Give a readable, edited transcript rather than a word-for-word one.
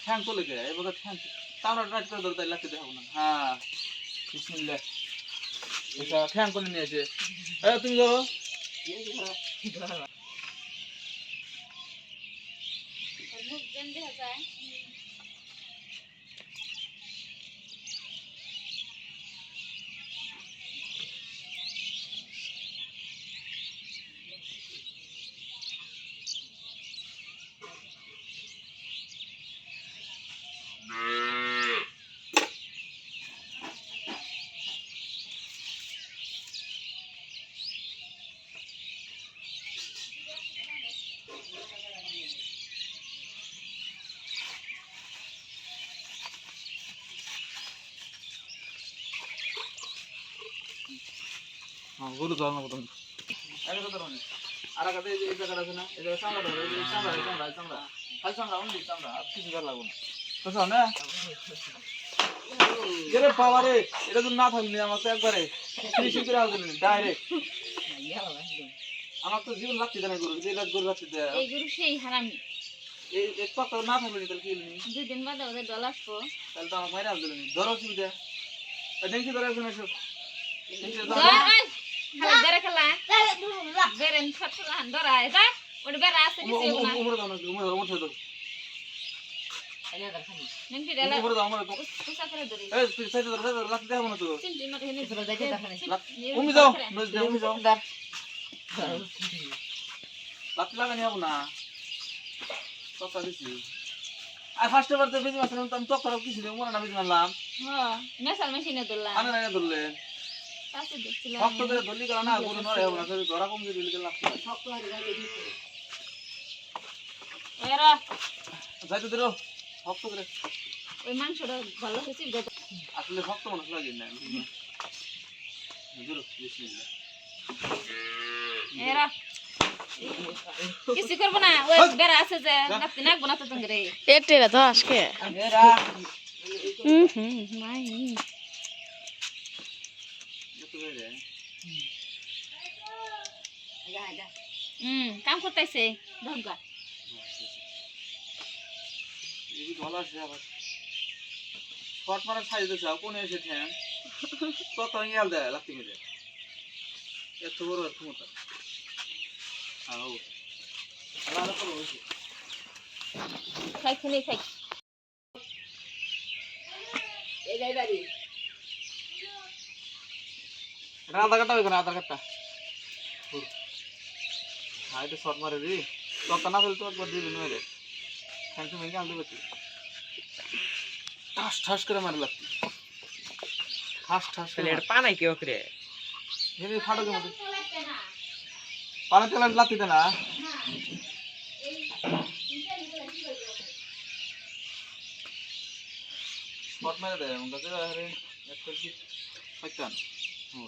ঠ্যাং চলে গে এবার ঠ্যাং তাও রাইট করে ধরতে লাগতে দেখাবো না হ্যাঁ বিসমিল্লাহ এটা ঠ্যাং করে নিয়েছে তুমি ধরো গরু ধরানোর মতন আর কাছে এই জায়গাটা আছে না এই জায়গা চামড়া ধরো এই চামড়া চামড়া চামড়া খালি চামড়া অনলি চামড়া আর কিছু করা লাগবে না বুঝছো না এরে বাবা রে এটা তো না থাকলে আমার তো একবারে ফিনিশিং করে আলতে নি ডাইরেক্ট আমার তো জীবন লাগতে দেয় না গরু এই রাত গরু লাগতে দেয় এই গরু সেই হারামি এই এক পাতা না থাকলে তাহলে কি হলো নি দুই দিন বাদে ওদের ডল আসবো তাহলে তো আমার মাইরা আলতে নি ধরো সুবিধা দেখি ধরো এখন এসব খালা বেরে খেলা বেরেন ফটলা ধরায় যা ওটা বেরা আছে কিছু না উমরে দাও না উমরে দাও উমরে দাও নেন্টি ডালা উমরে দাও উমরে দাও কুসা করে ধরি এই তুই সাইডে ধর লাগতে দেখাবো না তো চিন্তি মত হেনে ধরে যাইতে দেখানে উমি যাও নজ দে উমি যাও লাগতে লাগানি হবো না কথা দিছি আর ফার্স্ট বার তো বেজি মাছ আমি তো করার কিছু নেই মনে না বেজি মারলাম হ্যাঁ মেসাল মেশিনে ধরলাম আনে না ধরলে কাছে দেখছিলাম শক্ত করে ধরলি গেল না গরু নড়ে হবো না যদি ধরা কম দিয়ে দিলি গেল শক্ত হয়ে গেল এরা যাইতে দিলো শক্ত করে ওই মাংসটা ভালো হয়েছে আসলে শক্ত মানুষ লাগে না বুঝলো বিসমিল্লাহ এরা কিছু করবো না ওই বেড়া আছে যে নাপতে নাকবো না তো তঙ্গরে এটেরা তো আজকে এরা মাই কাম করতেছে ধগা এই গলা আছে আবার শর্ট মারা সাইজ দিছে কোন এসে ঠ্যাং কত ইয়াল দেয় লাগতে গেলে এত বড় ক্ষমতা আও আলাদা করে হইছে খাই খেলে খাই এই যাই বাড়ি আধার কার্ডটা ওইখানে আধার কার্ডটা হ্যাঁ এটা শর্ট মারে রে তত না ফেলতে একবার দিবি নয় ঠ্যাং তো ভেঙে আনতে পারছি ঠাস ঠাস করে মারে লাগছে ঠাস ঠাস করে পানাই কি ওকরে হেভি ফাটকের মতো পানি তেল লাগতে দে না শর্ট মেরে দেয় আমার কাছে আরে একটা কি পাইতাম ও